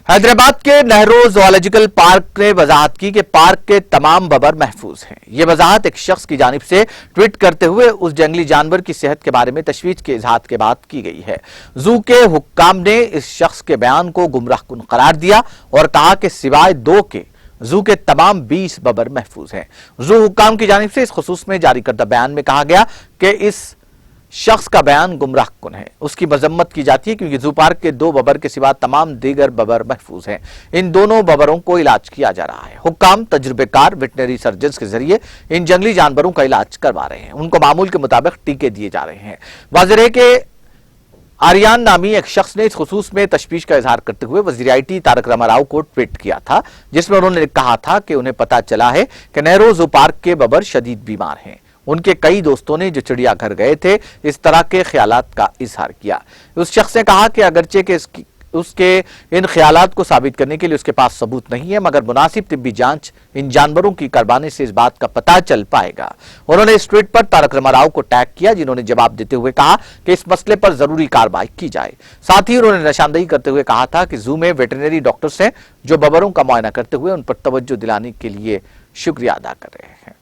حیدرآباد کے نہرو زوالوجیکل پارک نے وضاحت کی کہ پارک کے تمام ببر محفوظ ہیں۔ یہ وضاحت ایک شخص کی جانب سے ٹویٹ کرتے ہوئے اس جنگلی جانور کی صحت کے بارے میں تشویش کے اظہار کے بعد کی گئی ہے۔ زو کے حکام نے اس شخص کے بیان کو گمراہ کن قرار دیا اور کہا کہ سوائے 2 کے زو کے تمام 20 ببر محفوظ ہیں۔ زو حکام کی جانب سے اس خصوص میں جاری کردہ بیان میں کہا گیا کہ اس شخص کا بیان گمراہ کن ہے۔ اس کی مذمت کی جاتی ہے کیونکہ زو پارک کے 2 ببر کے سوا تمام دیگر ببر محفوظ ہیں۔ ان دونوں ببروں کو علاج کیا جا رہا ہے۔ حکام تجربے کار ویٹنری سرجنز کے ذریعے ان جنگلی جانوروں کا علاج کروا رہے ہیں۔ ان کو معمول کے مطابق ٹیکے دیے جا رہے ہیں۔ واضح ہے کہ آریان نامی ایک شخص نے اس خصوص میں تشویش کا اظہار کرتے ہوئے وزیر آئی ٹی تارک راما راؤ کو ٹویٹ کیا تھا، جس میں انہوں نے کہا تھا کہ انہیں پتا چلا ہے کہ نہرو زو پارک کے ببر شدید بیمار ہیں۔ ان کے کئی دوستوں نے جو چڑیا گھر گئے تھے اس طرح کے خیالات کا اظہار کیا۔ اس شخص نے کہا کہ اگرچہ کہ اس کے ان خیالات کو ثابت کرنے کے لیے اس کے پاس ثبوت نہیں ہے، مگر مناسب طبی جانچ ان جانوروں کی کروانے سے اس بات کا پتہ چل پائے گا۔ انہوں نے اس ٹویٹ پر تارک راما راؤ کو ٹیگ کیا، جنہوں نے جواب دیتے ہوئے کہا کہ اس مسئلے پر ضروری کارروائی کی جائے۔ ساتھ ہی انہوں نے نشاندہی کرتے ہوئے کہا تھا کہ زو میں ویٹرنری ڈاکٹرز ہیں جو ببروں کا معائنہ کرتے ہوئے ان پر توجہ دلانے کے لیے شکریہ ادا کر رہے ہیں۔